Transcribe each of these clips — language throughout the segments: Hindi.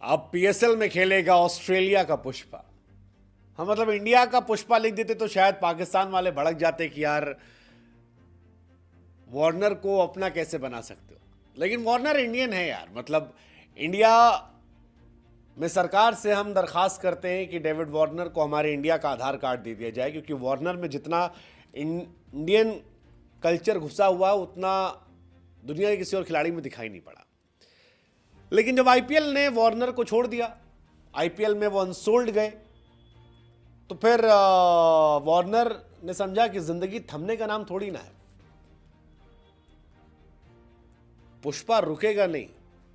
अब पीएसएल में खेलेगा ऑस्ट्रेलिया का पुष्पा। हाँ, मतलब इंडिया का पुष्पा लिख देते तो शायद पाकिस्तान वाले भड़क जाते कि यार वार्नर को अपना कैसे बना सकते हो। लेकिन वार्नर इंडियन है यार। मतलब इंडिया में सरकार से हम दरखास्त करते हैं कि डेविड वार्नर को हमारे इंडिया का आधार कार्ड दे दिया जाए, क्योंकि वार्नर में जितना इंडियन कल्चर घुसा हुआ उतना दुनिया के किसी और खिलाड़ी में दिखाई नहीं पड़ा। लेकिन जब आईपीएल ने वार्नर को छोड़ दिया, आईपीएल में वो अनसोल्ड गए, तो फिर वार्नर ने समझा कि जिंदगी थमने का नाम थोड़ी ना है। पुष्पा रुकेगा नहीं,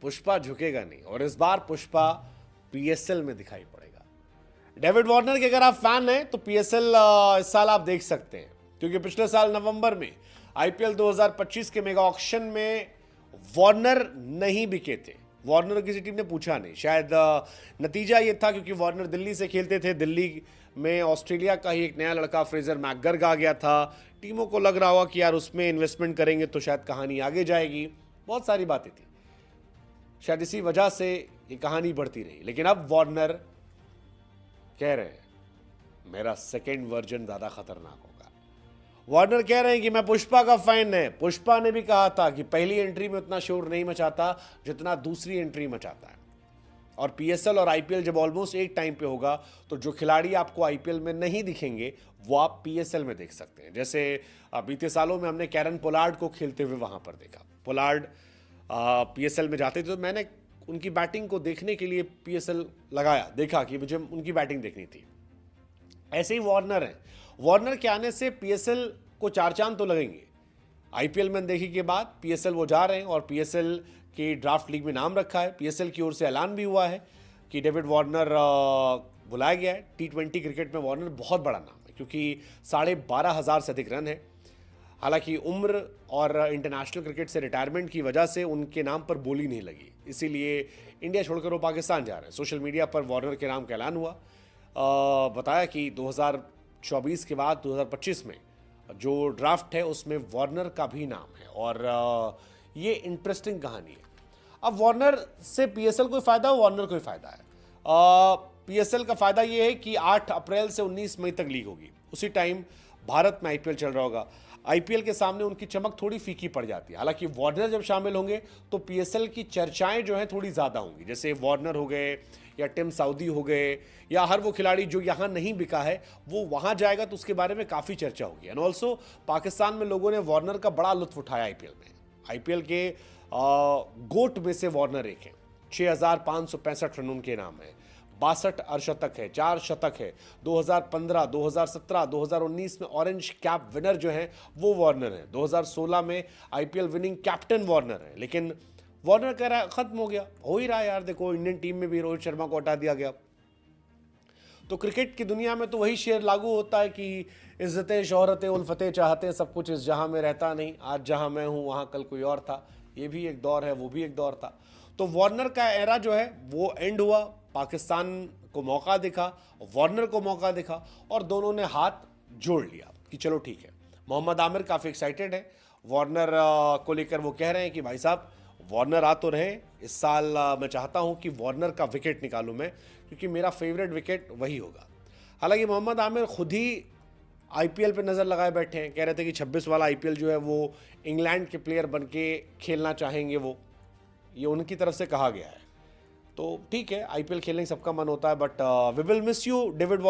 पुष्पा झुकेगा नहीं, और इस बार पुष्पा पीएसएल में दिखाई पड़ेगा। डेविड वार्नर के अगर आप फैन हैं तो पीएसएल इस साल आप देख सकते हैं, क्योंकि पिछले साल नवंबर में आईपीएल 2025 के मेगा ऑक्शन में वार्नर नहीं बिके थे। वार्नर किसी टीम ने पूछा नहीं। शायद नतीजा ये था क्योंकि वार्नर दिल्ली से खेलते थे, दिल्ली में ऑस्ट्रेलिया का ही एक नया लड़का फ्रेजर मैकगर्ग आ गया था। टीमों को लग रहा होगा कि यार उसमें इन्वेस्टमेंट करेंगे तो शायद कहानी आगे जाएगी। बहुत सारी बातें थी, शायद इसी वजह से ये कहानी बढ़ती रही। लेकिन अब वार्नर कह रहे हैं मेरा सेकेंड वर्जन ज्यादा खतरनाक होगा। वार्नर कह रहे हैं कि मैं पुष्पा का फैन है। पुष्पा ने भी कहा था कि पहली एंट्री में उतना शोर नहीं मचाता जितना दूसरी एंट्री मचाता है। और पीएसएल और आईपीएल जब ऑलमोस्ट एक टाइम पे होगा तो जो खिलाड़ी आपको आईपीएल में नहीं दिखेंगे वो आप पीएसएल में देख सकते हैं। जैसे बीते सालों में हमने कैरन पोलार्ड को खेलते हुए वहां पर देखा। पोलार्ड पीएसएल में जाते थे तो मैंने उनकी बैटिंग को देखने के लिए पीएसएल लगाया, देखा कि मुझे उनकी बैटिंग देखनी थी। ऐसे ही वार्नर है। वार्नर के आने से पीएसएल को चार चांद तो लगेंगे। आईपीएल में देखी के बाद पीएसएल वो जा रहे हैं और पीएसएल की ड्राफ्ट लीग में नाम रखा है। पीएसएल की ओर से ऐलान भी हुआ है कि डेविड वार्नर बुलाया गया है। टी20 क्रिकेट में वार्नर बहुत बड़ा नाम है क्योंकि 12,500 से अधिक रन है। हालांकि उम्र और इंटरनेशनल क्रिकेट से रिटायरमेंट की वजह से उनके नाम पर बोली नहीं लगी, इसीलिए इंडिया छोड़कर वो पाकिस्तान जा रहे हैं। सोशल मीडिया पर वार्नर के नाम का ऐलान हुआ। बताया कि 2024 के बाद 2025 में जो ड्राफ्ट है उसमें वार्नर का भी नाम है। और ये इंटरेस्टिंग कहानी है। अब वार्नर से पीएसएल को फायदा हो, वार्नर को फायदा है। पीएसएल का फायदा ये है कि 8 अप्रैल से 19 मई तक लीग होगी। उसी टाइम भारत में आईपीएल चल रहा होगा। आईपीएल के सामने उनकी चमक थोड़ी फीकी पड़ जाती है। हालांकि वार्नर जब शामिल होंगे तो पीएसएल की चर्चाएं जो हैं थोड़ी ज़्यादा होंगी। जैसे वार्नर हो गए या टिम साउदी हो गए या हर वो खिलाड़ी जो यहाँ नहीं बिका है वो वहाँ जाएगा तो उसके बारे में काफ़ी चर्चा होगी। एंड ऑल्सो पाकिस्तान में लोगों ने वार्नर का बड़ा लुत्फ उठाया आईपीएल में। आईपीएल के गोट में से वार्नर एक है। 6,565 रन उनके नाम है, 62 अर्धशतक है, 4 शतक है। 2015, 2017, 2019 में ऑरेंज कैप विनर जो है वो वार्नर है। 2016 में आईपीएल विनिंग कैप्टन वार्नर है। लेकिन वार्नर कह रहा है खत्म हो गया, हो ही रहा है यार। देखो इंडियन टीम में भी रोहित शर्मा को हटा दिया गया। तो क्रिकेट की दुनिया में तो वही शेर लागू होता है कि इज्जतें शोहरतें उल्फतें चाहते सब कुछ इस जहां में रहता नहीं। आज जहां मैं हूं वहां कल कोई और था। ये भी एक दौर है, वो भी एक दौर था। तो वार्नर का एरा जो है वो एंड हुआ। पाकिस्तान को मौका दिखा, वार्नर को मौका दिखा और दोनों ने हाथ जोड़ लिया कि चलो ठीक है। मोहम्मद आमिर काफ़ी एक्साइटेड है वार्नर को लेकर। वो कह रहे हैं कि भाई साहब वार्नर आ तो रहे इस साल, मैं चाहता हूं कि वार्नर का विकेट निकालूं मैं, क्योंकि मेरा फेवरेट विकेट वही होगा। हालांकि मोहम्मद आमिर खुद ही आईपीएल पे नज़र लगाए बैठे हैं। कह रहे थे कि 26 वाला आईपीएल जो है वो इंग्लैंड के प्लेयर बन के खेलना चाहेंगे वो, ये उनकी तरफ से कहा गया है। तो ठीक है, आईपीएल खेलने का सबका मन होता है, but we will miss you David